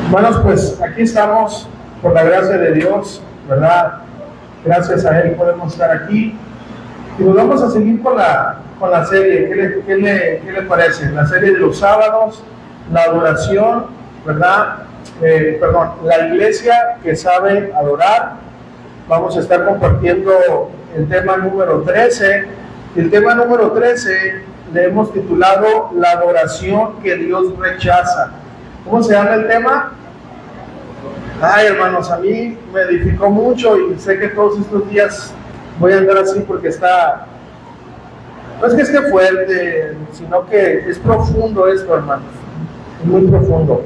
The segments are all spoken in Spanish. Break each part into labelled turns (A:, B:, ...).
A: Hermanos, pues aquí estamos por la gracia de Dios, ¿verdad? Gracias a Él podemos estar aquí. Y nos vamos a seguir con la serie. ¿Qué le parece? La serie de los sábados, la adoración, ¿verdad? La iglesia que sabe adorar. Vamos a estar compartiendo el tema número 13. El tema número 13 le hemos titulado La adoración que Dios rechaza. ¿Cómo se llama el tema? Ay, hermanos, a mí me edificó mucho y sé que todos estos días voy a andar así porque no es que esté fuerte, sino que es profundo esto, hermanos, es muy profundo.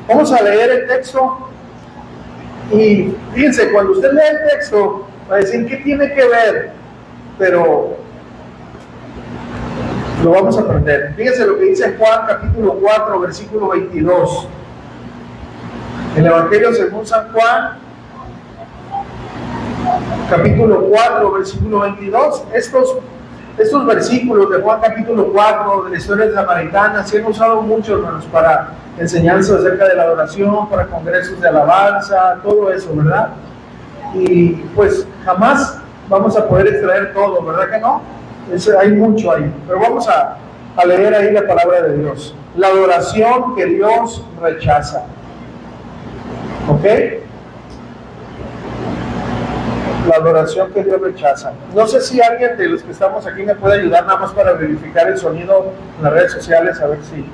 A: Vamos a leer el texto y fíjense, cuando usted lee el texto va a decir qué tiene que ver, pero lo vamos a aprender. Fíjense lo que dice Juan capítulo 4 versículo 22. El Evangelio según San Juan, capítulo 4, versículo 22. Estos versículos de Juan capítulo 4, de la historia de Samaritana, se han usado mucho, hermanos, para enseñanzas acerca de la adoración, para congresos de alabanza, todo eso, ¿verdad? Y pues jamás vamos a poder extraer todo, ¿verdad que no? Hay mucho ahí, pero vamos a leer ahí la palabra de Dios. La adoración que Dios rechaza. ¿Ok? La adoración que Dios rechaza. No sé si alguien de los que estamos aquí me puede ayudar nada más para verificar el sonido en las redes sociales, a ver si,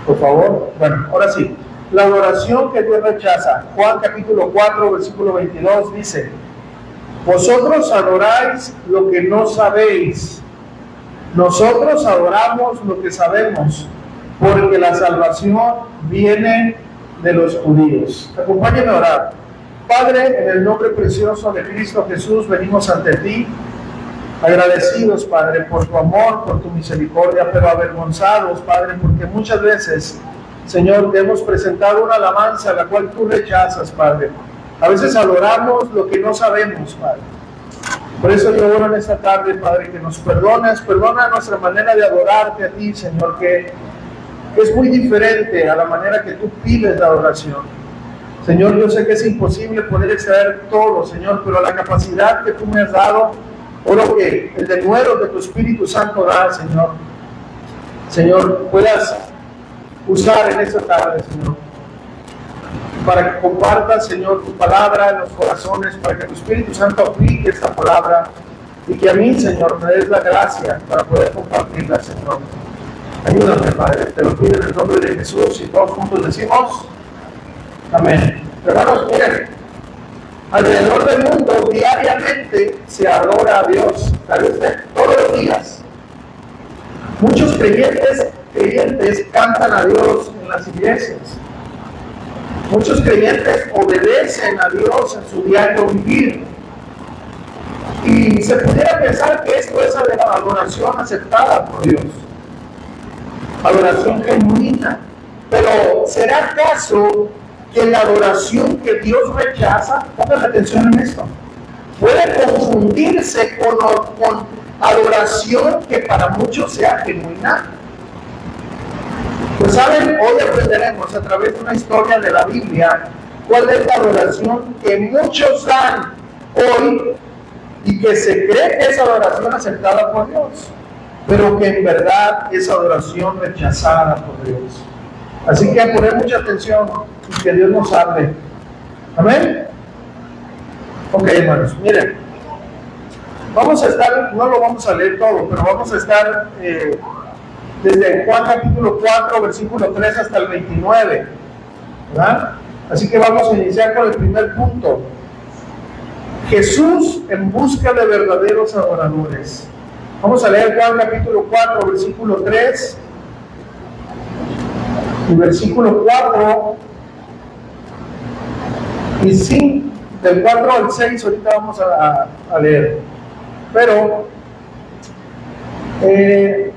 A: por favor. Bueno, ahora sí. La adoración que Dios rechaza. Juan capítulo 4, versículo 22 dice: vosotros adoráis lo que no sabéis. Nosotros adoramos lo que sabemos, porque la salvación viene de los judíos. Acompáñenme a orar. Padre, en el nombre precioso de Cristo Jesús, venimos ante ti, agradecidos, Padre, por tu amor, por tu misericordia, pero avergonzados, Padre, porque muchas veces, Señor, te hemos presentado una alabanza la cual tú rechazas, Padre. A veces adoramos lo que no sabemos, Padre. Por eso yo oro en esta tarde, Padre, que nos perdones, perdona nuestra manera de adorarte a ti, Señor, que es muy diferente a la manera que tú pides la adoración. Señor, yo sé que es imposible poder extraer todo, Señor, pero la capacidad que tú me has dado, oro que el denuedo que tu Espíritu Santo da, Señor, puedas usar en esta tarde, Señor, para que compartas, Señor, tu palabra en los corazones, para que tu Espíritu Santo aplique esta palabra y que a mí, Señor, me des la gracia para poder compartirla, Señor. Ayúdame, Padre, te lo pido en el nombre de Jesús y todos juntos decimos amén. Hermanos, miren, alrededor del mundo diariamente se adora a Dios, ¿sabe usted? Todos los días. Muchos creyentes cantan a Dios en las iglesias. Muchos creyentes obedecen a Dios en su diario vivir. Y se pudiera pensar que esto es la adoración aceptada por Dios. Adoración genuina. Pero ¿será acaso que la adoración que Dios rechaza, pongan atención en esto, puede confundirse con adoración que para muchos sea genuina? Pues saben, hoy aprenderemos a través de una historia de la Biblia cuál es la adoración que muchos dan hoy y que se cree que es adoración aceptada por Dios, pero que en verdad es adoración rechazada por Dios. Así que a poner mucha atención y que Dios nos hable. Amén. Ok, hermanos, miren, vamos a estar, no lo vamos a leer todo, pero vamos a estar desde Juan capítulo 4, versículo 3 hasta el 29, ¿verdad? Así que vamos a iniciar con el primer punto. Jesús en busca de verdaderos adoradores. Vamos a leer Juan capítulo 4, versículo 3 y versículo 4 y 5, del 4 al 6, ahorita vamos a leer. Pero, del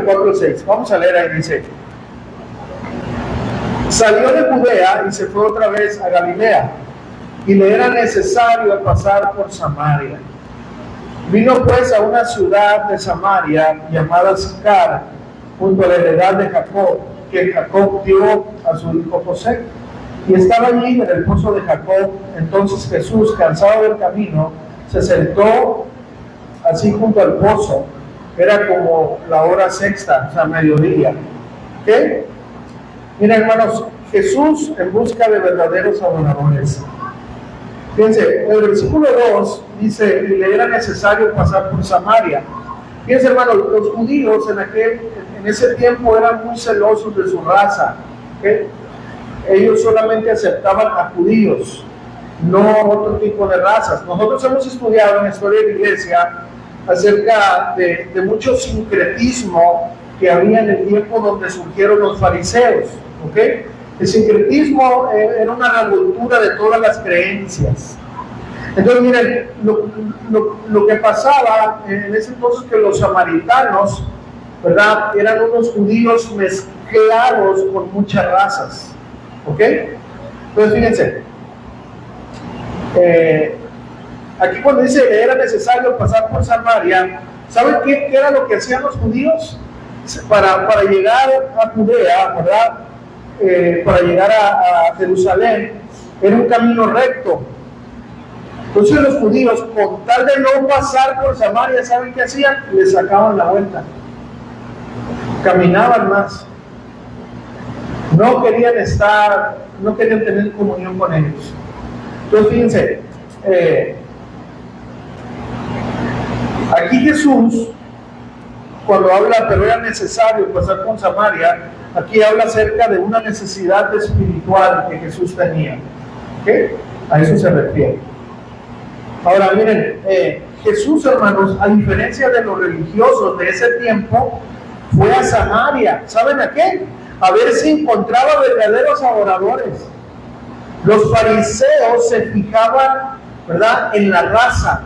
A: 4 al 6, vamos a leer ahí, dice: salió de Judea y se fue otra vez a Galilea, y le era necesario pasar por Samaria. Vino pues a una ciudad de Samaria llamada Sicar, junto a la heredad de Jacob, que Jacob dio a su hijo José. Y estaba allí en el pozo de Jacob. Entonces Jesús, cansado del camino, se sentó así junto al pozo. Era como la hora sexta, o sea, mediodía. ¿Qué? Mira, hermanos, Jesús en busca de verdaderos adoradores. Fíjense, el versículo 2 dice, y le era necesario pasar por Samaria. Fíjense, hermanos, los judíos en ese tiempo eran muy celosos de su raza. ¿Okay? Ellos solamente aceptaban a judíos, no otro tipo de razas. Nosotros hemos estudiado en la historia de la iglesia acerca de mucho sincretismo que había en el tiempo donde surgieron los fariseos. ¿Okay? El sincretismo era una revoltura de todas las creencias. Entonces, miren, lo que pasaba en ese entonces, que los samaritanos, ¿verdad?, eran unos judíos mezclados con muchas razas. ¿Ok? Entonces, fíjense, aquí cuando dice que era necesario pasar por Samaria, ¿saben qué era lo que hacían los judíos? Para llegar a Judea, ¿verdad?, para llegar a Jerusalén, era un camino recto. Entonces los judíos, con tal de no pasar por Samaria, ¿saben qué hacían? Les sacaban la vuelta, caminaban más, no querían tener comunión con ellos. Entonces fíjense, aquí Jesús, cuando habla, pero era necesario pasar por Samaria, aquí habla acerca de una necesidad espiritual que Jesús tenía. ¿Okay? A eso se refiere. Ahora miren, Jesús, hermanos, a diferencia de los religiosos de ese tiempo, fue a Samaria. ¿Saben a qué? A ver si encontraba verdaderos adoradores. Los fariseos se fijaban, ¿verdad?, en la raza,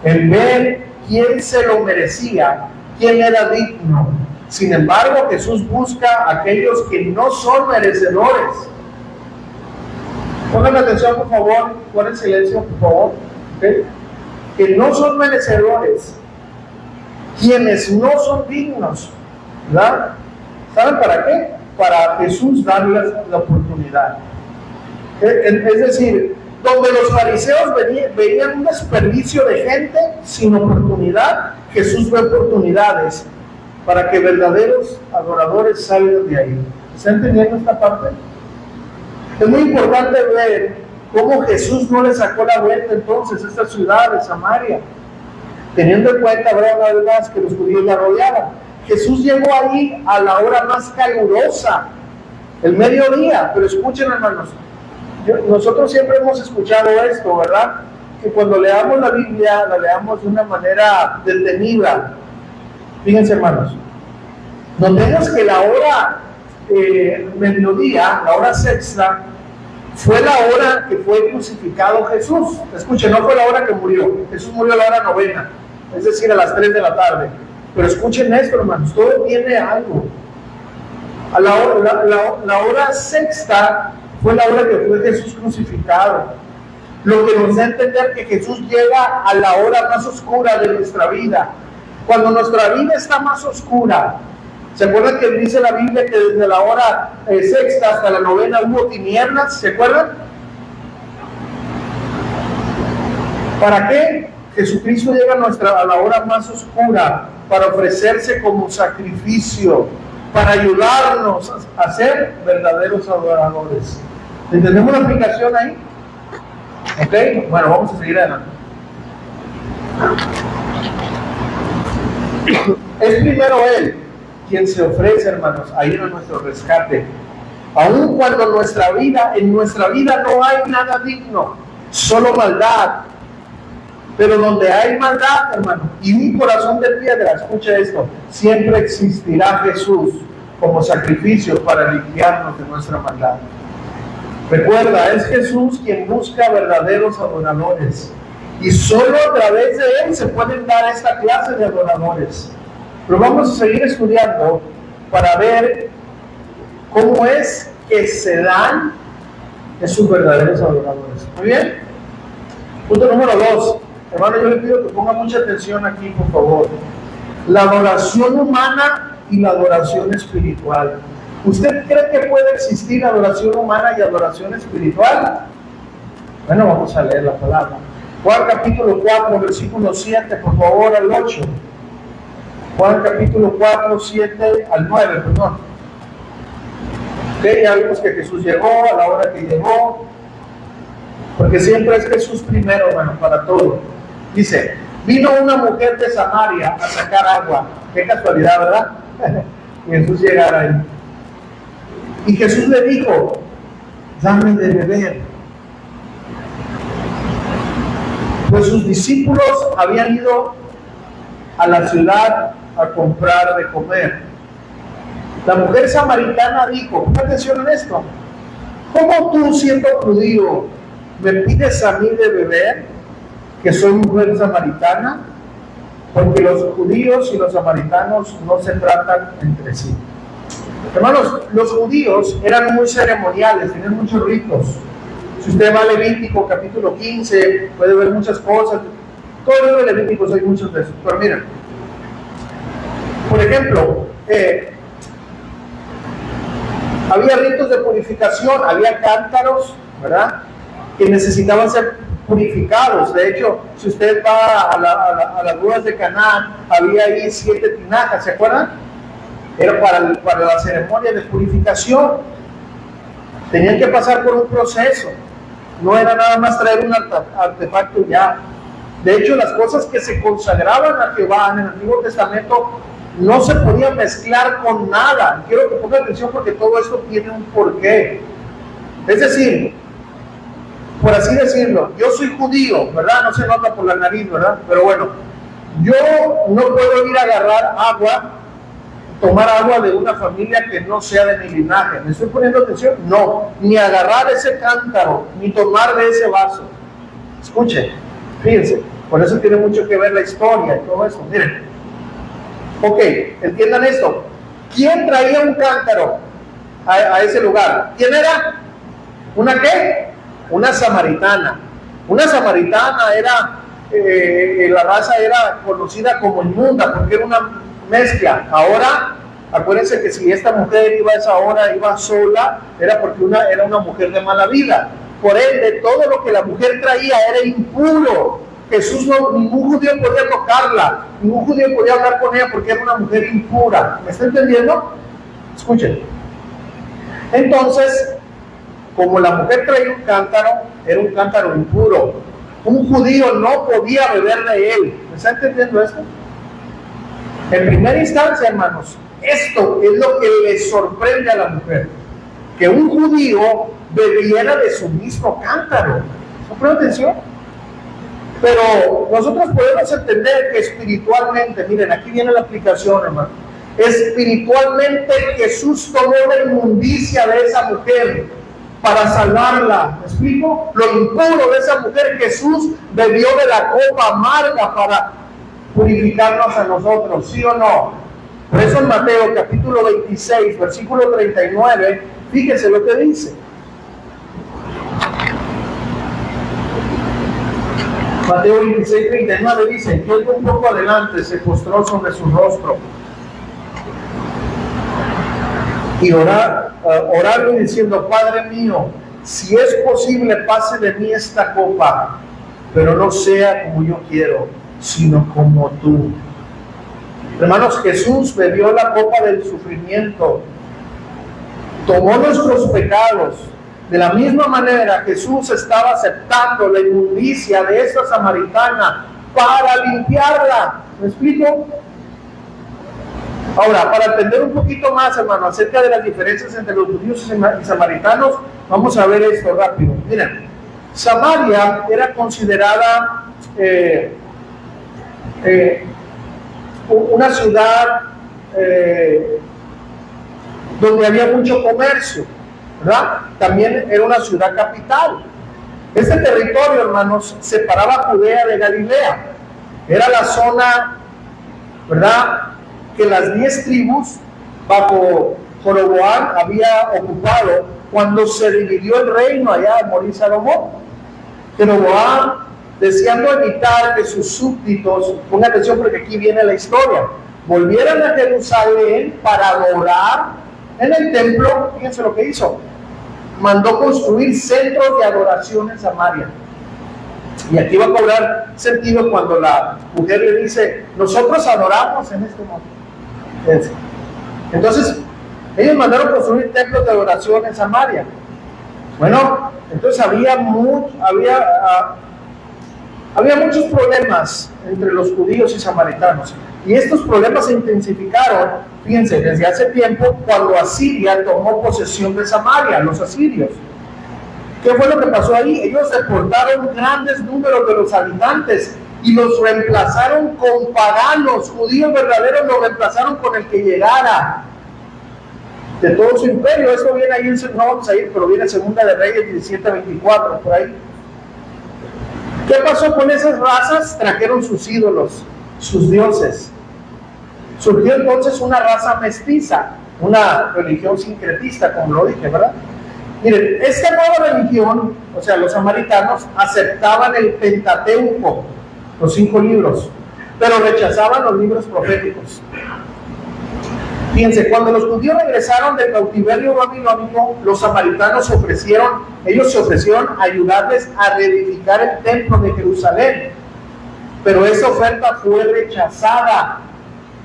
A: en ver quién se lo merecía, quién era digno. Sin embargo, Jesús busca a aquellos que no son merecedores. Pongan atención, por favor, guarden silencio, por favor. ¿Okay? Que no son merecedores, quienes no son dignos, ¿verdad? ¿Saben para qué? Para Jesús darles la oportunidad. Es decir, donde los fariseos veían un desperdicio de gente sin oportunidad, Jesús ve oportunidades para que verdaderos adoradores salgan de ahí. ¿Está entendiendo esta parte? Es muy importante ver cómo Jesús no le sacó la vuelta entonces a esta ciudad de Samaria, teniendo en cuenta, ¿verdad?, una vez más, que los judíos la rodeaban. Jesús llegó ahí a la hora más calurosa, el mediodía. Pero escuchen, hermanos, nosotros siempre hemos escuchado esto, ¿verdad?, que cuando leamos la Biblia, la leamos de una manera detenida. Fíjense, hermanos, notemos que la hora mediodía, la hora sexta, fue la hora que fue crucificado Jesús. Escuchen, no fue la hora que murió. Jesús murió a la hora novena, es decir, a las 3 de la tarde. Pero escuchen esto, hermanos, todo tiene algo. A la hora sexta fue la hora que fue Jesús crucificado. Lo que nos da a entender que Jesús llega a la hora más oscura de nuestra vida. Cuando nuestra vida está más oscura, ¿se acuerdan que dice la Biblia que desde la hora sexta hasta la novena hubo tinieblas? ¿Se acuerdan? ¿Para qué? Jesucristo llega a la hora más oscura para ofrecerse como sacrificio, para ayudarnos a ser verdaderos adoradores. ¿Entendemos la aplicación ahí? ¿Ok? Bueno, vamos a seguir adelante. Es primero Él quien se ofrece, hermanos, a ir a nuestro rescate. Aun cuando en nuestra vida no hay nada digno, solo maldad. Pero donde hay maldad, hermano, y un corazón de piedra, escucha esto, siempre existirá Jesús como sacrificio para limpiarnos de nuestra maldad. Recuerda, es Jesús quien busca verdaderos adoradores. Y solo a través de Él se pueden dar esta clase de adoradores. Pero vamos a seguir estudiando para ver cómo es que se dan esos verdaderos adoradores. ¿Muy bien? Punto número 2. Hermano, yo le pido que ponga mucha atención aquí, por favor. La adoración humana y la adoración espiritual. ¿Usted cree que puede existir adoración humana y adoración espiritual? Bueno, vamos a leer la palabra. Juan capítulo 4, versículo 7, por favor, al 8. Juan capítulo 4, 7 al 9, perdón. Okay, ya vimos que Jesús llegó a la hora que llegó, porque siempre es Jesús primero, bueno, para todo. Dice, vino una mujer de Samaria a sacar agua. Qué casualidad, ¿verdad? Y Jesús llegara ahí. Y Jesús le dijo, dame de beber. Pues sus discípulos habían ido a la ciudad a comprar de comer. La mujer samaritana dijo, pon atención en esto, ¿cómo tú, siendo judío, me pides a mí de beber, que soy mujer samaritana? Porque los judíos y los samaritanos no se tratan entre sí. Hermanos, los judíos eran muy ceremoniales, tenían muchos ritos. Si usted va a Levítico capítulo 15, puede ver muchas cosas. Todo el libro de Levítico hay muchos de esos. Pero miren, por ejemplo, había ritos de purificación, había cántaros, ¿verdad?, que necesitaban ser purificados. De hecho, si usted va a las bodas de Canaán, había ahí 7 tinajas, ¿se acuerdan? Era para la ceremonia de purificación. Tenían que pasar por un proceso. No era nada más traer un artefacto ya. De hecho, las cosas que se consagraban a Jehová en el Antiguo Testamento no se podían mezclar con nada. Quiero que ponga atención porque todo esto tiene un porqué. Es decir, por así decirlo, yo soy judío, ¿verdad? No se nota por la nariz, ¿verdad? Pero bueno, yo no puedo ir a agarrar agua, tomar agua de una familia que no sea de mi linaje. ¿Me estoy poniendo atención? No, ni agarrar ese cántaro, ni tomar de ese vaso. Escuchen, fíjense, por eso tiene mucho que ver la historia y todo eso. Miren, ok, entiendan esto. ¿Quién traía un cántaro a ese lugar? ¿Quién era? ¿Una qué? Una samaritana. Una samaritana era, la raza era conocida como inmunda porque era una mezcla. Ahora, acuérdense que si esta mujer iba a esa hora, iba sola, era porque era una mujer de mala vida. Por ende, todo lo que la mujer traía era impuro. Jesús ningún judío podía tocarla, ningún judío podía hablar con ella porque era una mujer impura. ¿Me está entendiendo? Escuchen. Entonces, como la mujer traía un cántaro, era un cántaro impuro. Un judío no podía beber de él. ¿Me está entendiendo esto? En primera instancia, hermanos, esto es lo que le sorprende a la mujer, que un judío bebiera de su mismo cántaro. ¿No ponen atención? Pero nosotros podemos entender que espiritualmente, miren, aquí viene la aplicación, hermano. Espiritualmente Jesús tomó la inmundicia de esa mujer para salvarla. ¿Me explico? Lo impuro de esa mujer, Jesús bebió de la copa amarga para purificarnos a nosotros, ¿sí o no? Por eso en Mateo capítulo 26, versículo 39, fíjense lo que dice. Mateo 26, 39 dice, yendo un poco adelante, se postró sobre su rostro y oraron diciendo, Padre mío, si es posible, pase de mí esta copa, pero no sea como yo quiero, sino como tú. Hermanos, Jesús bebió la copa del sufrimiento, tomó nuestros pecados. De la misma manera, Jesús estaba aceptando la inmundicia de esta samaritana para limpiarla. ¿Me explico? Ahora, para entender un poquito más, hermano, acerca de las diferencias entre los judíos y samaritanos, vamos a ver esto rápido. Miren, Samaria era considerada una ciudad donde había mucho comercio, ¿verdad? También era una ciudad capital. Este territorio, hermanos, separaba Judea de Galilea. Era la zona, ¿verdad?, que las 10 tribus bajo Jeroboam había ocupado cuando se dividió el reino allá en morir Salomón. Jeroboam, deseando evitar que sus súbditos, pongan atención porque aquí viene la historia, volvieran a Jerusalén para adorar En el templo, fíjense lo que hizo. Mandó construir centros de adoración en Samaria. Y aquí va a cobrar sentido cuando la mujer le dice, nosotros adoramos en este monte. Entonces, ellos mandaron construir templos de adoración en Samaria. Bueno, entonces había muchos problemas entre los judíos y samaritanos. Y estos problemas se intensificaron, fíjense, desde hace tiempo, cuando Asiria tomó posesión de Samaria, los asirios. ¿Qué fue lo que pasó ahí? Ellos deportaron grandes números de los habitantes y los reemplazaron con paganos, judíos verdaderos, los reemplazaron con el que llegara de todo su imperio. Esto viene ahí, no vamos a ir, pero viene en Segunda de Reyes 17:24, por ahí. ¿Qué pasó con esas razas? Trajeron sus ídolos, sus dioses. Surgió entonces una raza mestiza, una religión sincretista, como lo dije, ¿verdad? Miren, esta nueva religión, o sea, los samaritanos aceptaban el Pentateuco, los 5 libros, pero rechazaban los libros proféticos. Fíjense, cuando los judíos regresaron del cautiverio babilónico, los samaritanos se ofrecieron a ayudarles a reedificar el templo de Jerusalén. Pero esa oferta fue rechazada.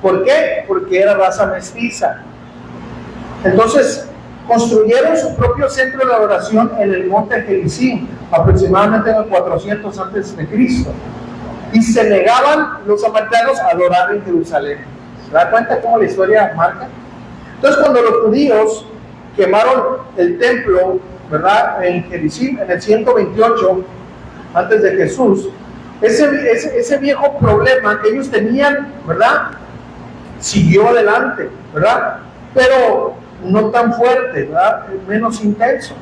A: ¿Por qué? Porque era raza mestiza. Entonces, construyeron su propio centro de adoración en el monte Gerizim, aproximadamente en el 400 a.C. Y se negaban los samaritanos a adorar en Jerusalén. ¿Se da cuenta cómo la historia marca? Entonces, cuando los judíos quemaron el templo, ¿verdad?, en Gerizim, en el 128 antes de Jesús, ese viejo problema que ellos tenían, ¿verdad?, siguió adelante, ¿verdad?, pero no tan fuerte, ¿verdad?, menos intenso.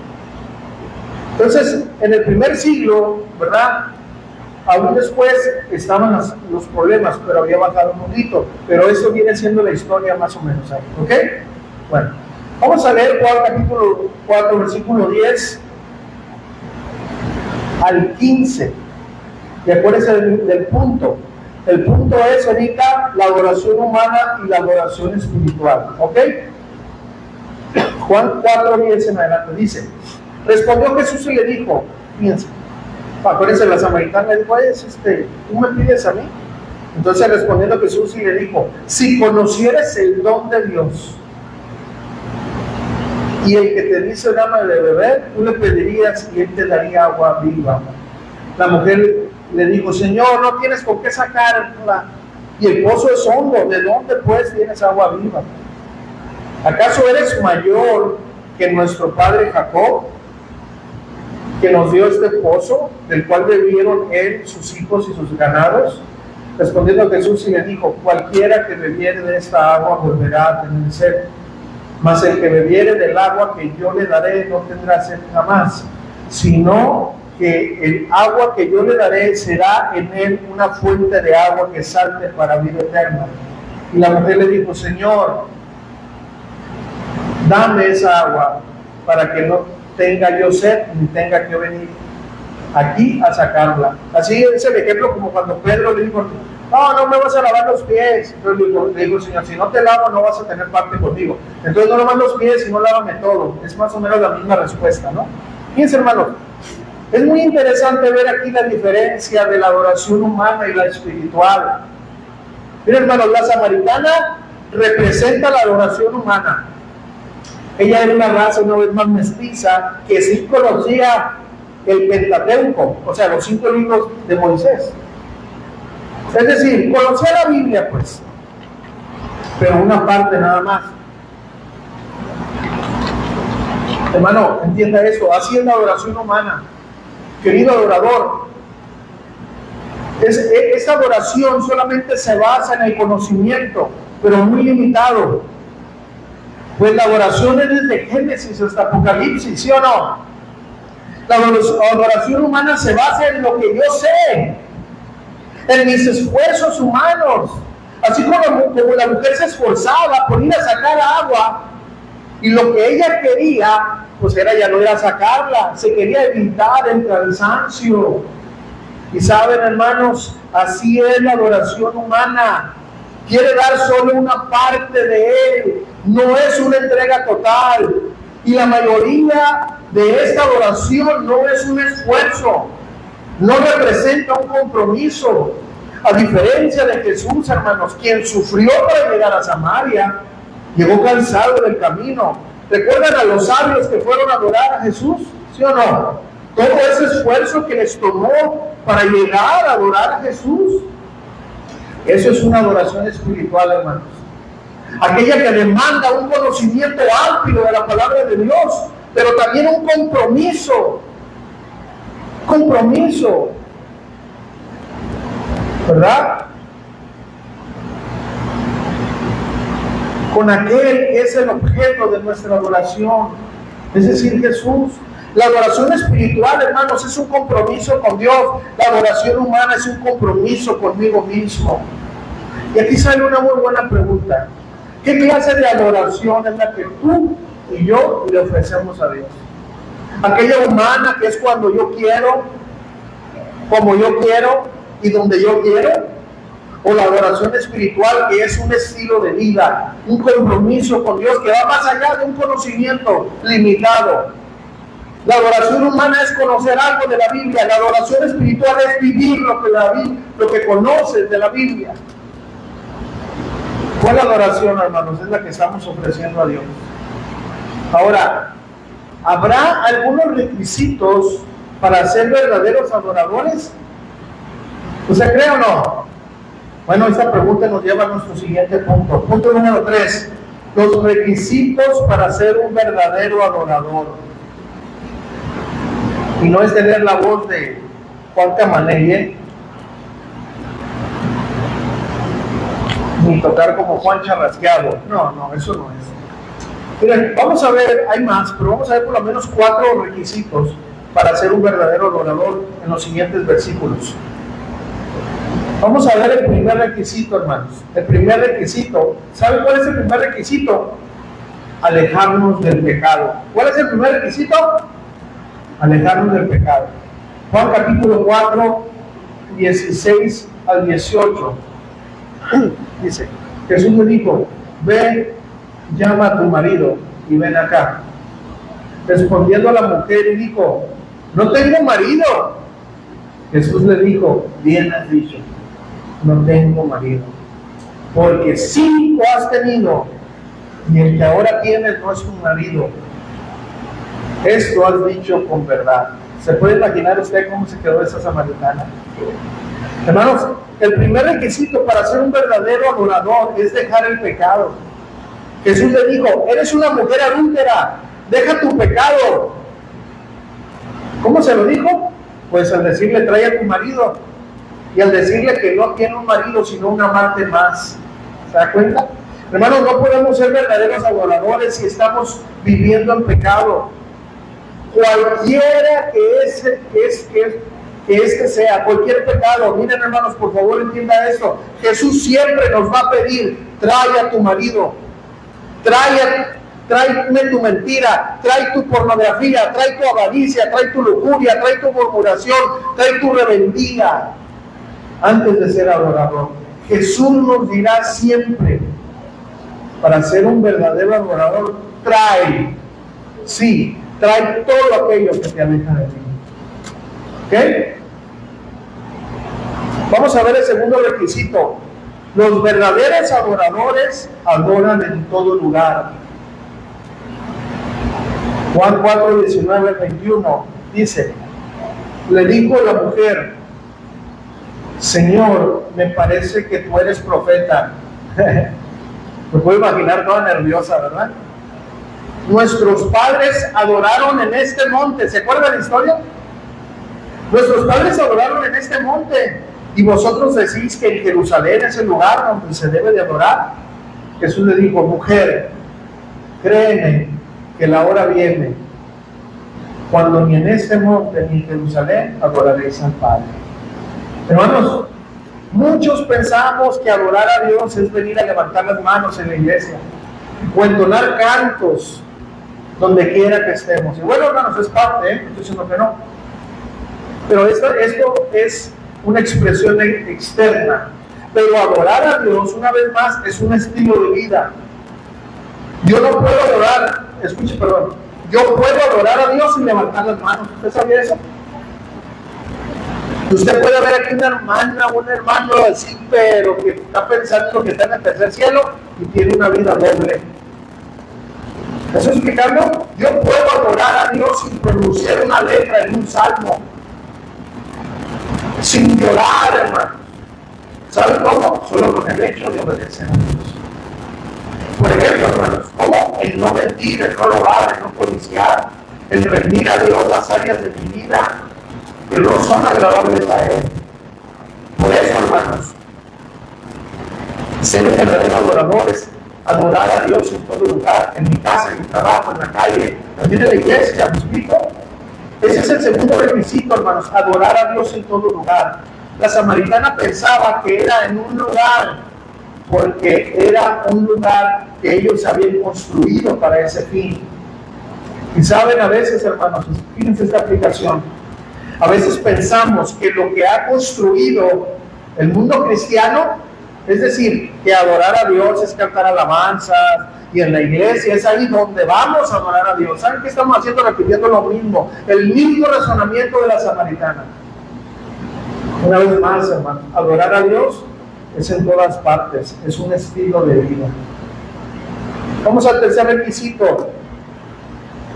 A: Entonces, en el primer siglo, ¿verdad?, aún después estaban los problemas, pero había bajado un poquito. Pero eso viene siendo la historia más o menos ahí, ¿ok? Bueno, vamos a leer Juan capítulo 4, versículo 10 al 15. Y acuérdense del punto. El punto es ahorita la adoración humana y la adoración espiritual, ¿ok? Juan 4, 10 en adelante dice: respondió Jesús y le dijo, fíjense, acuérdense, la samaritana le dijo, ¿tú me pides a mí? Entonces respondiendo Jesús y le dijo, si conocieres el don de Dios y el que te dice dame de beber, tú le pedirías y él te daría agua viva. La mujer le dijo, Señor, no tienes con qué sacarla y el pozo es hondo, ¿de dónde pues tienes agua viva? ¿Acaso eres mayor que nuestro padre Jacob, que nos dio este pozo, del cual bebieron él, sus hijos y sus ganados? Respondiendo Jesús y le dijo, cualquiera que bebiere de esta agua volverá a tener sed, mas el que bebiere del agua que yo le daré no tendrá sed jamás, sino que el agua que yo le daré será en él una fuente de agua que salte para vida eterna. Y la mujer le dijo, Señor, dame esa agua para que no tenga yo sed ni tenga que venir aquí a sacarla. Así es el ejemplo como cuando Pedro le dijo, no me vas a lavar los pies. Entonces le digo, Señor, si no te lavo no vas a tener parte conmigo. Entonces no lavas los pies y no lávame todo. Es más o menos la misma respuesta, ¿no? Fíjense, hermanos, es muy interesante ver aquí la diferencia de la adoración humana y la espiritual. Miren, hermanos, la samaritana representa la adoración humana. Ella era una raza una vez más mestiza que sí conocía el Pentateuco, o sea, los 5 libros de Moisés. Es decir, conocía la Biblia, pues, pero una parte nada más. Hermano, entienda esto, así es la adoración humana. Querido adorador, esta adoración solamente se basa en el conocimiento, pero muy limitado. Pues la adoración es desde Génesis hasta Apocalipsis, ¿sí o no? La adoración humana se basa en lo que yo sé, en mis esfuerzos humanos. Así como la mujer se esforzaba por ir a sacar agua, y lo que ella quería, pues era ya no ir a sacarla, se quería evitar el cansancio. Y saben, hermanos, así es la adoración humana. Quiere dar solo una parte de él, no es una entrega total. Y la mayoría de esta adoración no es un esfuerzo, no representa un compromiso. A diferencia de Jesús, hermanos, quien sufrió para llegar a Samaria, llegó cansado del camino. ¿Recuerdan a los sabios que fueron a adorar a Jesús? ¿Sí o no? Todo ese esfuerzo que les tomó para llegar a adorar a Jesús. Eso es una adoración espiritual, hermanos. Aquella que demanda un conocimiento amplio de la palabra de Dios, pero también un compromiso. Compromiso. ¿Verdad? Con aquel que es el objeto de nuestra adoración, es decir, Jesús. La adoración espiritual, hermanos, es un compromiso con Dios. La adoración humana es un compromiso conmigo mismo. Y aquí sale una muy buena pregunta. ¿Qué clase de adoración es la que tú y yo le ofrecemos a Dios? Aquella humana que es cuando yo quiero, como yo quiero y donde yo quiero, o la adoración espiritual que es un estilo de vida, un compromiso con Dios que va más allá de un conocimiento limitado. La adoración humana es conocer algo de la Biblia, la adoración espiritual es vivir lo que conoces de la Biblia. ¿Cuál adoración, hermanos? Es la que estamos ofreciendo a Dios. Ahora, ¿habrá algunos requisitos para ser verdaderos adoradores? ¿Usted cree o no? Bueno, esta pregunta nos lleva a nuestro siguiente punto. Punto número 3. Los requisitos para ser un verdadero adorador. Y no es tener la voz de Juan Camaney, ni tocar como Juan Charrasqueado. No, eso no es. Miren, vamos a ver, hay más, pero vamos a ver por lo menos 4 requisitos para ser un verdadero adorador en los siguientes versículos. Vamos a ver el primer requisito, hermanos. El primer requisito, ¿saben cuál es el primer requisito? Alejarnos del pecado. ¿Cuál es el primer requisito? Alejarnos del pecado. Juan capítulo 4, 16 al 18. Dice, Jesús le dijo, ve, llama a tu marido y ven acá. Respondiendo a la mujer y dijo, no tengo marido. Jesús le dijo, bien has dicho, no tengo marido. Porque 5 has tenido y el que ahora tienes no es tu marido. Esto has dicho con verdad. ¿Se puede imaginar usted cómo se quedó esa samaritana? Hermanos, el primer requisito para ser un verdadero adorador es dejar el pecado. Jesús le dijo, eres una mujer adúltera, deja tu pecado. ¿Cómo se lo dijo? Pues al decirle, trae a tu marido. Y al decirle que no tiene un marido, sino un amante más. ¿Se da cuenta? Hermanos, no podemos ser verdaderos adoradores si estamos viviendo en pecado. Cualquiera que este sea, cualquier pecado. Miren, hermanos, por favor entienda esto. Jesús siempre nos va a pedir, trae a tu marido, tráeme tu mentira, trae tu pornografía, trae tu avaricia, trae tu lujuria, trae tu murmuración, trae tu rebeldía, antes de ser adorador. Jesús nos dirá siempre, para ser un verdadero adorador, trae, sí, trae todo aquello que te aleja de mí. ¿Ok? Vamos a ver el segundo requisito. Los verdaderos adoradores adoran en todo lugar. Juan 4, 19 al 21 dice, le dijo la mujer, Señor, me parece que tú eres profeta. Me puedo imaginar toda nerviosa, ¿verdad? Nuestros padres adoraron en este monte. ¿Se acuerdan de la historia? Nuestros padres adoraron en este monte. Y vosotros decís que en Jerusalén es el lugar donde se debe de adorar. Jesús le dijo, mujer, créeme que la hora viene cuando ni en este monte ni en Jerusalén adoraréis al Padre. Hermanos, muchos pensamos que adorar a Dios es venir a levantar las manos en la iglesia o entonar cantos donde quiera que estemos. Y bueno, hermanos, es parte, estoy diciendo que no. Pero esto es una expresión externa. Pero adorar a Dios, una vez más, es un estilo de vida. Yo no puedo adorar, escuche, perdón, yo puedo adorar a Dios sin levantar las manos. ¿Usted sabía eso? Usted puede ver aquí una hermana, un hermano así, pero que está pensando que está en el tercer cielo y tiene una vida doble. ¿Me estoy explicando? Yo puedo adorar a Dios sin pronunciar una letra en un salmo, sin llorar, hermano. ¿Saben cómo? Solo con el hecho de obedecer a Dios. Por ejemplo, hermanos, ¿cómo? El no mentir, el no robar, el no codiciar, el rendir a Dios las áreas de mi vida que no son agradables a Él. Por eso, hermanos, ser verdadero adorador es adorar a Dios en todo lugar, en mi casa, en mi trabajo, en la calle, también en la iglesia, ¿me explico? Ese es el segundo requisito, hermanos, adorar a Dios en todo lugar. La samaritana pensaba que era en un lugar, porque era un lugar que ellos habían construido para ese fin. Y saben, a veces, hermanos, fíjense esta aplicación, a veces pensamos que lo que ha construido el mundo cristiano, es decir, que adorar a Dios es cantar alabanzas, y en la iglesia es ahí donde vamos a adorar a Dios. ¿Saben qué estamos haciendo? Repitiendo lo mismo, el mismo razonamiento de la samaritana. Una vez más, hermano, adorar a Dios es en todas partes, es un estilo de vida. Vamos al tercer requisito.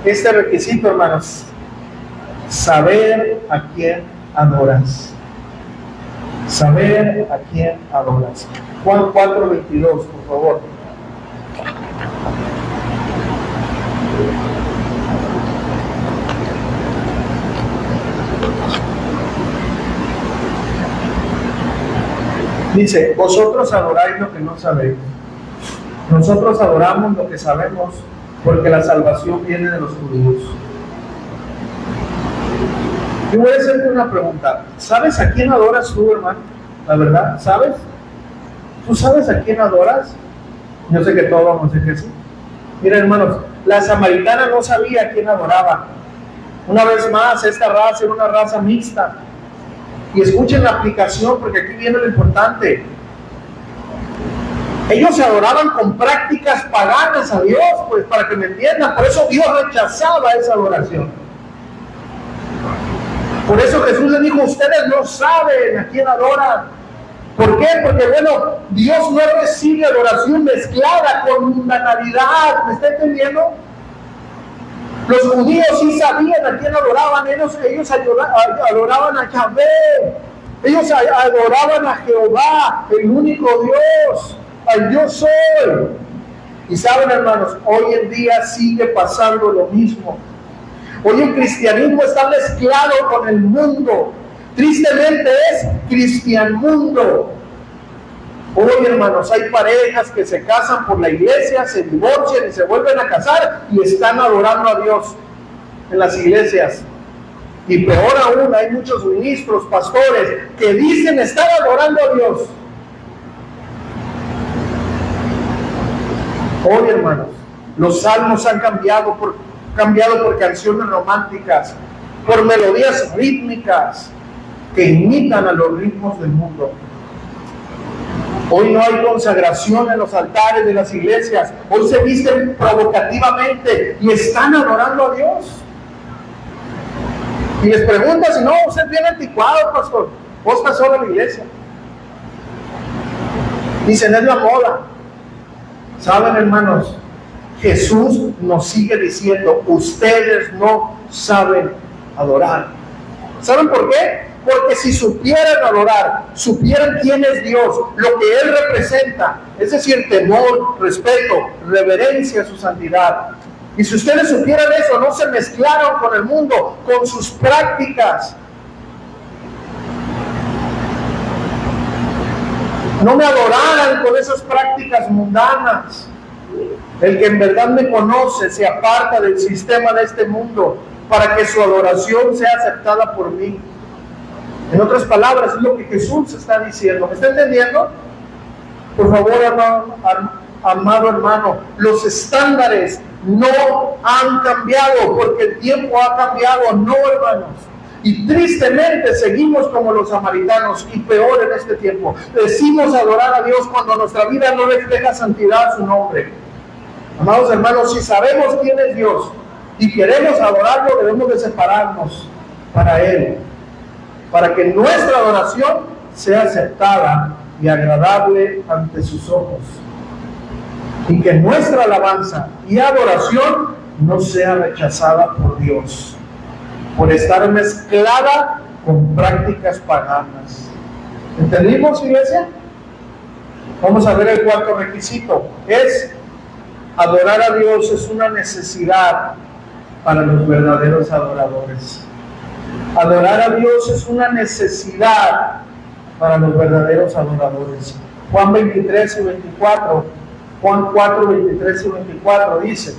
A: Este requisito, hermanos, saber a quién adoras. Saber a quién adoras. Juan 4:22, por favor. Dice, vosotros adoráis lo que no sabéis. Nosotros adoramos lo que sabemos, porque la salvación viene de los judíos. Yo voy a hacerte una pregunta. ¿Sabes a quién adoras tú, hermano? La verdad, ¿sabes? ¿Tú sabes a quién adoras? Yo sé que todos vamos a decir que sí. Mira, hermanos, la samaritana no sabía a quién adoraba. Una vez más, esta raza era una raza mixta. Y escuchen la aplicación, porque aquí viene lo importante. Ellos se adoraban con prácticas paganas a Dios, pues, para que me entiendan. Por eso Dios rechazaba esa adoración. Por eso Jesús les dijo, ustedes no saben a quién adoran. ¿Por qué? Porque, bueno, Dios no recibe adoración mezclada con mundanalidad. ¿Me está entendiendo? Los judíos sí sabían a quién adoraban. Ellos adoraban a Yahvé. Ellos adoraban a Jehová, el único Dios, al yo soy. Y saben, hermanos, hoy en día sigue pasando lo mismo. Hoy el cristianismo está mezclado con el mundo. Tristemente es cristianmundo. Hoy, hermanos, hay parejas que se casan por la iglesia, se divorcian y se vuelven a casar y están adorando a Dios en las iglesias. Y peor aún, hay muchos ministros, pastores, que dicen estar adorando a Dios. Hoy, hermanos, los salmos han cambiado por canciones románticas, por melodías rítmicas que imitan a los ritmos del mundo. Hoy no hay consagración en los altares de las iglesias. Hoy se visten provocativamente y están adorando a Dios. Y les pregunta si no, usted es bien anticuado, pastor. Vos estás solo en la iglesia. Dicen, es la moda. ¿Saben, hermanos? Jesús nos sigue diciendo, ustedes no saben adorar. ¿Saben por qué? Porque si supieran adorar, supieran quién es Dios, lo que Él representa, es decir, temor, respeto, reverencia a su santidad. Y si ustedes supieran eso, no se mezclaron con el mundo, con sus prácticas. No me adoraran con esas prácticas mundanas. El que en verdad me conoce se aparta del sistema de este mundo para que su adoración sea aceptada por mí. En otras palabras, es lo que Jesús está diciendo. ¿Me está entendiendo? Por favor, amado hermano, los estándares no han cambiado porque el tiempo ha cambiado, no, hermanos. Y tristemente seguimos como los samaritanos y peor en este tiempo. Decimos adorar a Dios cuando nuestra vida no refleja santidad a su nombre. Amados hermanos, si sabemos quién es Dios y queremos adorarlo, debemos de separarnos para Él, para que nuestra adoración sea aceptada y agradable ante sus ojos, y que nuestra alabanza y adoración no sea rechazada por Dios, por estar mezclada con prácticas paganas. ¿Entendimos, iglesia? Vamos a ver el cuarto requisito. Adorar a Dios es una necesidad para los verdaderos adoradores. Adorar a Dios es una necesidad para los verdaderos adoradores. Juan 23 y 24, Juan 4, 23 y 24 dice: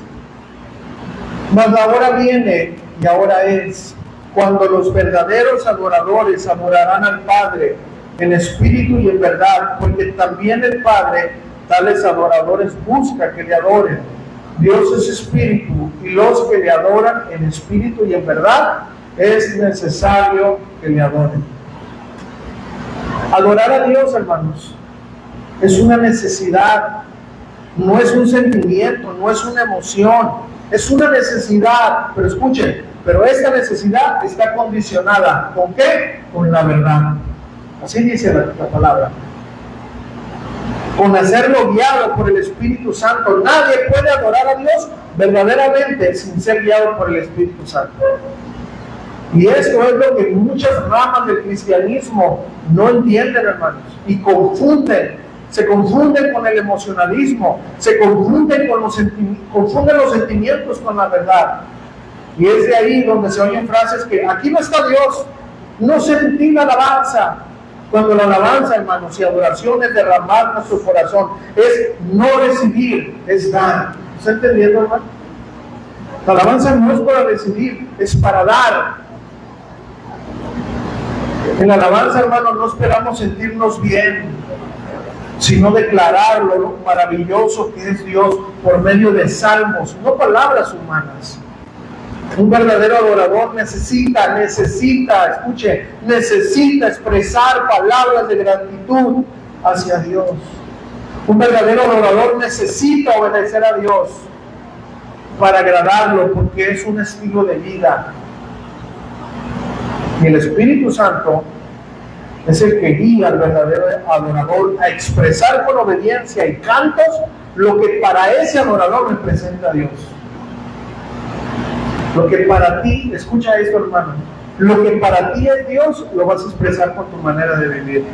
A: mas la hora viene y ahora es, cuando los verdaderos adoradores adorarán al Padre en espíritu y en verdad, porque también el Padre tales adoradores busca que le adoren. Dios es espíritu, y los que le adoran en espíritu y en verdad es necesario que le adoren. Adorar a Dios, hermanos, es una necesidad, no es un sentimiento, no es una emoción, es una necesidad. Pero escuchen, pero esta necesidad está condicionada, ¿con qué? Con la verdad. Así dice la palabra. Con hacerlo guiado por el Espíritu Santo. Nadie puede adorar a Dios verdaderamente sin ser guiado por el Espíritu Santo. Y esto es lo que muchas ramas del cristianismo no entienden, hermanos, y confunden. Se confunden con el emocionalismo, se confunden con confunden los sentimientos con la verdad. Y es de ahí donde se oyen frases que aquí no está Dios, no sentí la alabanza. Cuando la alabanza, hermanos, y adoración es derramar nuestro corazón, es no recibir, es dar. ¿Está entendiendo, hermano? La alabanza no es para recibir, es para dar. En la alabanza, hermano, no esperamos sentirnos bien, sino declarar lo maravilloso que es Dios por medio de salmos, no palabras humanas. Un verdadero adorador necesita, escuche, necesita expresar palabras de gratitud hacia Dios. Un verdadero adorador necesita obedecer a Dios para agradarlo, porque es un estilo de vida. Y el Espíritu Santo es el que guía al verdadero adorador a expresar con obediencia y cantos lo que para ese adorador representa a Dios. Lo que para ti, escucha esto, hermano, lo que para ti es Dios, lo vas a expresar con tu manera de vivir.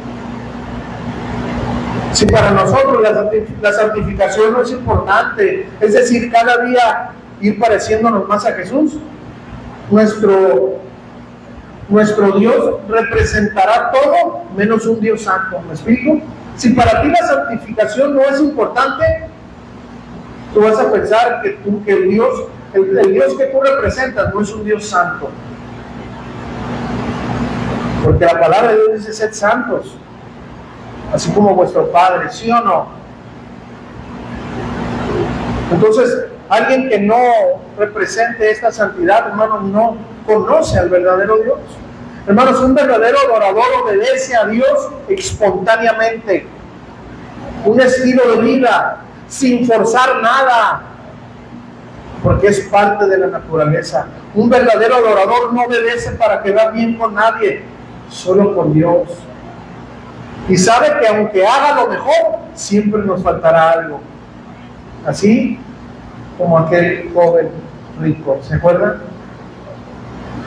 A: Si para nosotros la santificación no es importante, es decir, cada día ir pareciéndonos más a Jesús, nuestro Dios representará todo menos un Dios santo. ¿Me explico? Si para ti la santificación no es importante, tú vas a pensar que el Dios que tú representas no es un Dios santo. Porque la palabra de Dios dice: sed santos, así como vuestro Padre, ¿sí o no? Entonces, alguien que no represente esta santidad, hermano, no conoce al verdadero Dios. Hermanos, un verdadero adorador obedece a Dios espontáneamente, un estilo de vida, sin forzar nada, porque es parte de la naturaleza. Un verdadero adorador no obedece para quedar bien con nadie, solo con Dios. Y sabe que aunque haga lo mejor, siempre nos faltará algo. Así como aquel joven rico, ¿se acuerdan?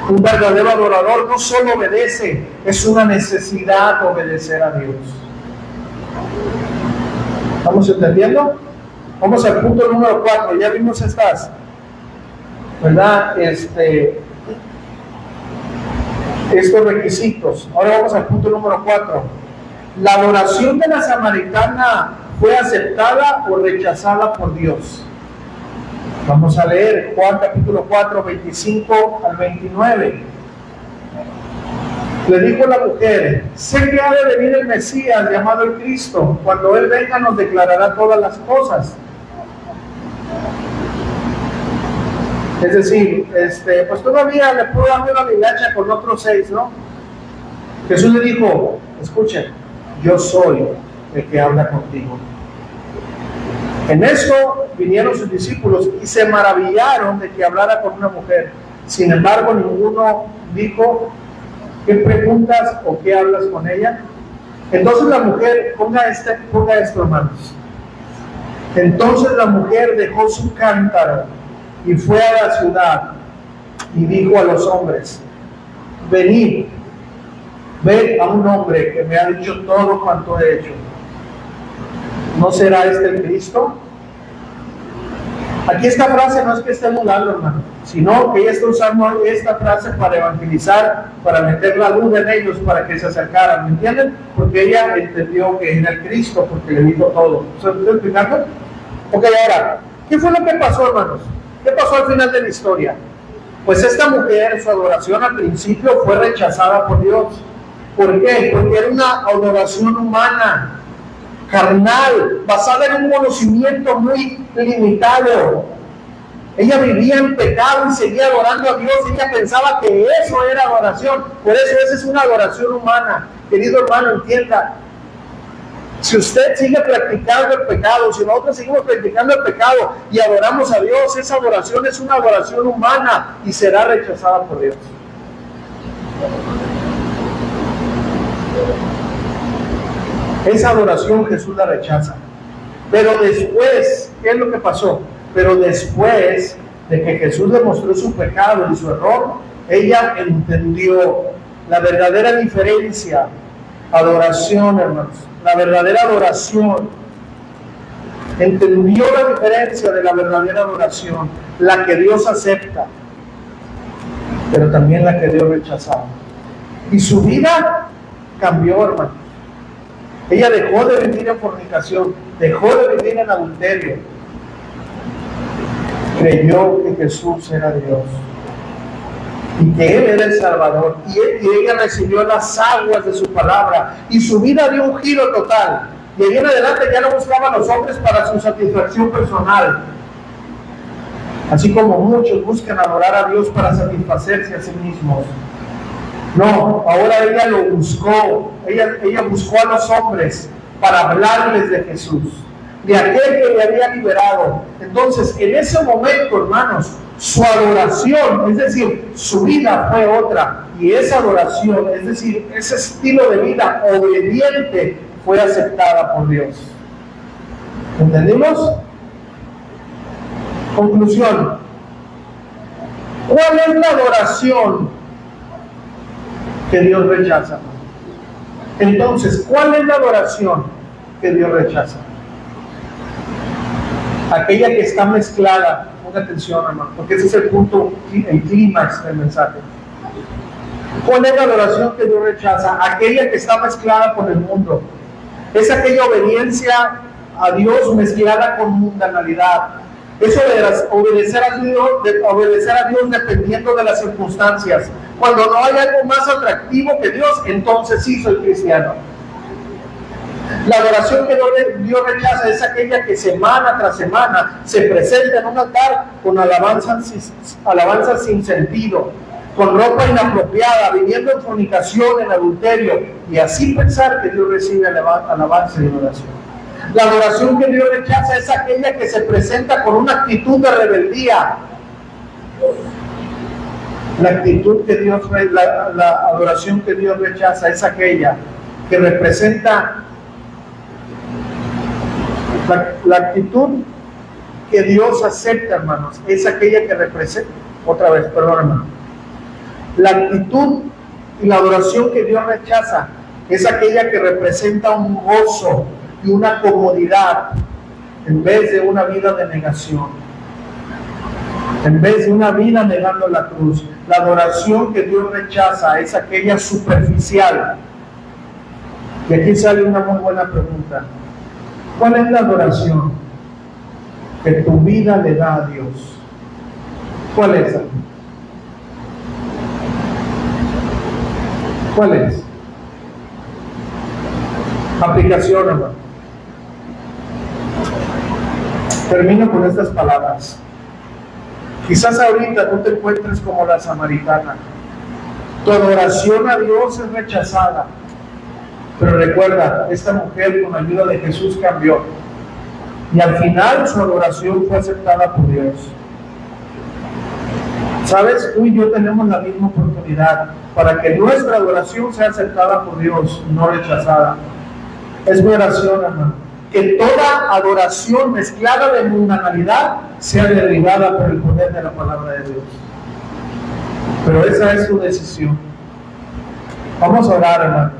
A: Un verdadero adorador no solo obedece, es una necesidad obedecer a Dios. ¿Estamos entendiendo? Vamos al punto número 4, ya vimos estas, ¿verdad? Estos requisitos. Ahora vamos al punto número 4. ¿La adoración de la samaritana fue aceptada o rechazada por Dios? Vamos a leer Juan capítulo 4, 25 al 29. Le dijo la mujer: sé que ha de venir el Mesías, llamado el Cristo. Cuando Él venga nos declarará todas las cosas. Es decir, pues todavía le puedo dar una vilacha con otros 6, ¿no? Jesús le dijo: escuchen, yo soy el que habla contigo. En eso vinieron sus discípulos y se maravillaron de que hablara con una mujer. Sin embargo, ninguno dijo, ¿qué preguntas o qué hablas con ella? Entonces la mujer, ponga esto, hermanos. Entonces la mujer dejó su cántaro y fue a la ciudad y dijo a los hombres, venid, ved a un hombre que me ha dicho todo cuanto he hecho. ¿No será este el Cristo? Aquí esta frase no es que esté anulando, hermano, sino que ella está usando esta frase para evangelizar, para meter la luz en ellos, para que se acercaran, ¿me entienden? Porque ella entendió que era el Cristo, porque le dijo todo. ¿Se está explicando? Ok, ahora, ¿qué fue lo que pasó, hermanos? ¿Qué pasó al final de la historia? Pues esta mujer, su adoración al principio fue rechazada por Dios. ¿Por qué? Porque era una adoración humana, carnal, basada en un conocimiento muy limitado. Ella vivía en pecado y seguía adorando a Dios. Ella pensaba que eso era adoración. Por eso esa es una adoración humana. Querido hermano, entienda, si usted sigue practicando el pecado, si nosotros seguimos practicando el pecado y adoramos a Dios, esa adoración es una adoración humana y será rechazada por Dios. Esa adoración Jesús la rechaza. Pero después, ¿qué es lo que pasó? Pero después de que Jesús le mostró su pecado y su error, ella entendió la verdadera diferencia. Adoración, hermanos, la verdadera adoración. Entendió la diferencia de la verdadera adoración, la que Dios acepta, pero también la que Dios rechazaba. Y su vida cambió, hermanos. Ella dejó de vivir en fornicación, dejó de vivir en adulterio. Creyó que Jesús era Dios y que Él era el Salvador. Y ella recibió las aguas de su palabra y su vida dio un giro total. Y ahí en adelante ya no buscaba a los hombres para su satisfacción personal, así como muchos buscan adorar a Dios para satisfacerse a sí mismos. No, ahora ella lo buscó, ella buscó a los hombres para hablarles de Jesús, de aquel que le había liberado. Entonces, en ese momento, hermanos, su adoración, es decir, su vida fue otra, y esa adoración, es decir, ese estilo de vida obediente, fue aceptada por Dios. ¿Entendimos? Conclusión. ¿Cuál es la adoración que Dios rechaza? Entonces, ¿cuál es la adoración que Dios rechaza? Aquella que está mezclada. Ponga atención, hermano, porque ese es el punto, el clímax del mensaje. ¿Cuál es la adoración que Dios rechaza? Aquella que está mezclada con el mundo. Es aquella obediencia a Dios mezclada con mundanalidad. Es obedecer a Dios dependiendo de las circunstancias. Cuando no hay algo más atractivo que Dios, entonces sí soy cristiano. La adoración que Dios rechaza es aquella que semana tras semana se presenta en un altar con alabanza sin sentido, con ropa inapropiada, viviendo en fornicación, en adulterio, y así pensar que Dios recibe alabanza y adoración. La adoración que Dios rechaza es aquella que se presenta con una actitud de rebeldía. La adoración que Dios rechaza es aquella que representa la actitud que Dios acepta, hermanos, es aquella que representa, hermano. La actitud y la adoración que Dios rechaza es aquella que representa un gozo y una comodidad en vez de una vida de negación, en vez de una vida negando la cruz. La adoración que Dios rechaza es aquella superficial. Y aquí sale una muy buena pregunta. ¿Cuál es la adoración que tu vida le da a Dios? ¿Cuál es? ¿Cuál es? Aplicación, hermano. Termino con estas palabras. Quizás ahorita tú te encuentres como la samaritana. Tu adoración a Dios es rechazada. Pero recuerda, esta mujer con la ayuda de Jesús cambió. Y al final su adoración fue aceptada por Dios. ¿Sabes? Tú y yo tenemos la misma oportunidad para que nuestra adoración sea aceptada por Dios, no rechazada. Es mi oración, hermano, que toda adoración mezclada de mundanalidad sea derribada por el poder de la palabra de Dios. Pero esa es su decisión. Vamos a orar, hermanos.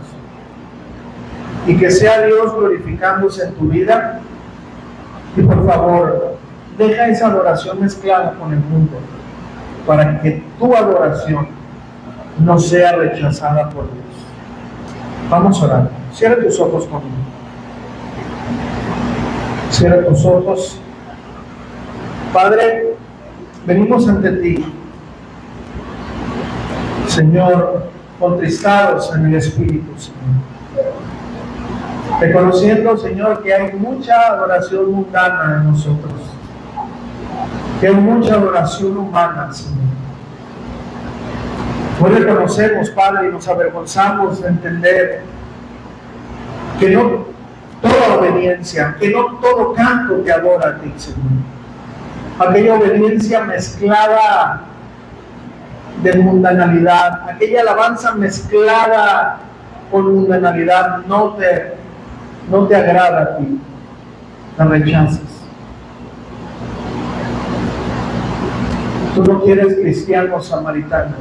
A: Y que sea Dios glorificándose en tu vida. Y por favor, deja esa adoración mezclada con el mundo, para que tu adoración no sea rechazada por Dios. Vamos a orar. Cierra tus ojos conmigo. Cierra tus ojos. Padre, venimos ante ti, Señor, contristados en el Espíritu, Señor. Reconociendo, Señor, que hay mucha adoración mundana en nosotros, que hay mucha adoración humana, Señor. Hoy reconocemos, Padre, y nos avergonzamos de entender que no toda obediencia, que no todo canto te adora a ti, Señor. Aquella obediencia mezclada de mundanalidad, aquella alabanza mezclada con mundanalidad no te agrada a ti, la rechazas. Tú no quieres cristianos samaritanos,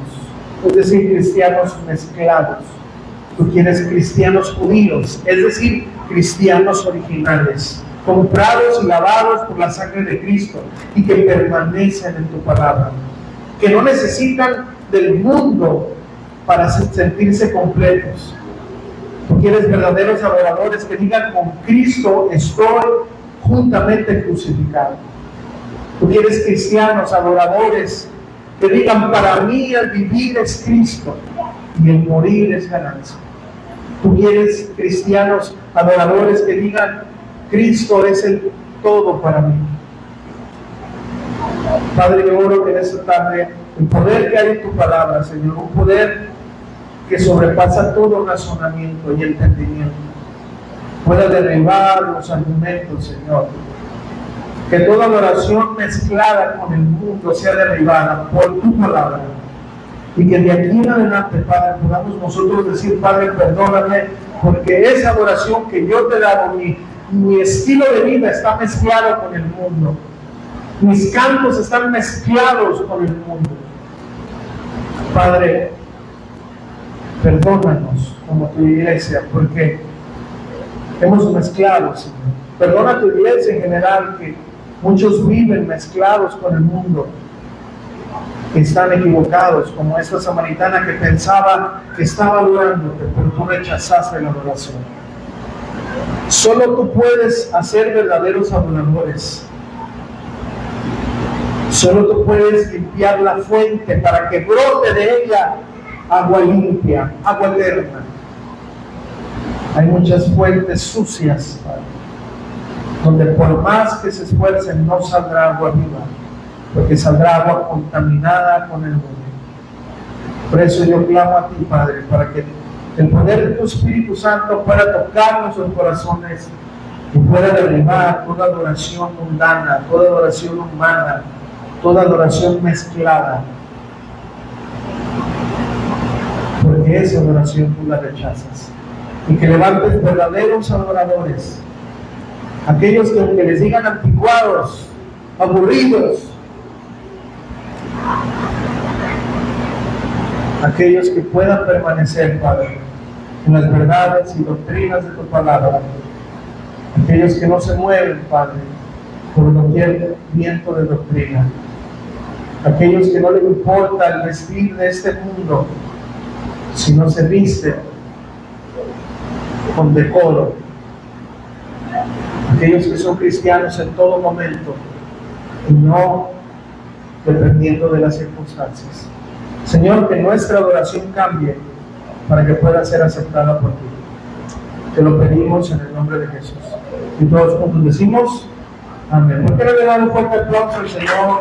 A: es decir, cristianos mezclados. Tú quieres cristianos judíos, es decir, cristianos originales, comprados y lavados por la sangre de Cristo y que permanecen en tu palabra, que no necesitan del mundo para sentirse completos. Tú quieres verdaderos adoradores que digan: con Cristo estoy juntamente crucificado. Tú quieres cristianos adoradores que digan: para mí el vivir es Cristo y el morir es ganancia. Tú quieres cristianos adoradores que digan: Cristo es el todo para mí. Padre, yo oro que en esta tarde el poder que hay en tu palabra, Señor, un poder que sobrepasa todo razonamiento y entendimiento, pueda derribar los argumentos, Señor. Que toda adoración mezclada con el mundo sea derribada por tu palabra. Y que de aquí en adelante, Padre, podamos nosotros decir: Padre, perdóname, porque esa adoración que yo te he dado, mi estilo de vida está mezclado con el mundo. Mis cantos están mezclados con el mundo. Padre, perdónanos como tu iglesia, porque hemos mezclado, Señor. Perdona a tu iglesia en general, que muchos viven mezclados con el mundo, que están equivocados, como esta samaritana que pensaba que estaba adorándote, pero tú rechazaste la adoración. Solo tú puedes hacer verdaderos adoradores. Solo tú puedes limpiar la fuente para que brote de ella agua limpia, agua eterna. Hay muchas fuentes sucias, Padre, donde por más que se esfuercen no saldrá agua viva, porque saldrá agua contaminada con el mundo. Por eso yo clamo a ti, Padre, para que el poder de tu Espíritu Santo pueda tocar nuestros corazones y pueda derribar toda adoración mundana, toda adoración humana, toda adoración mezclada, porque esa adoración tú la rechazas. Y que levantes verdaderos adoradores, aquellos que aunque les digan anticuados, aburridos, aquellos que puedan permanecer, Padre, en las verdades y doctrinas de tu palabra, aquellos que no se mueven, Padre, por cualquier viento de doctrina, aquellos que no les importa el vestir de este mundo, sino se visten con decoro, aquellos que son cristianos en todo momento y no dependiendo de las circunstancias. Señor, que nuestra adoración cambie para que pueda ser aceptada por ti. Te lo pedimos en el nombre de Jesús. Y todos juntos decimos amén. ¿Por qué no le damos un fuerte aplauso al Señor?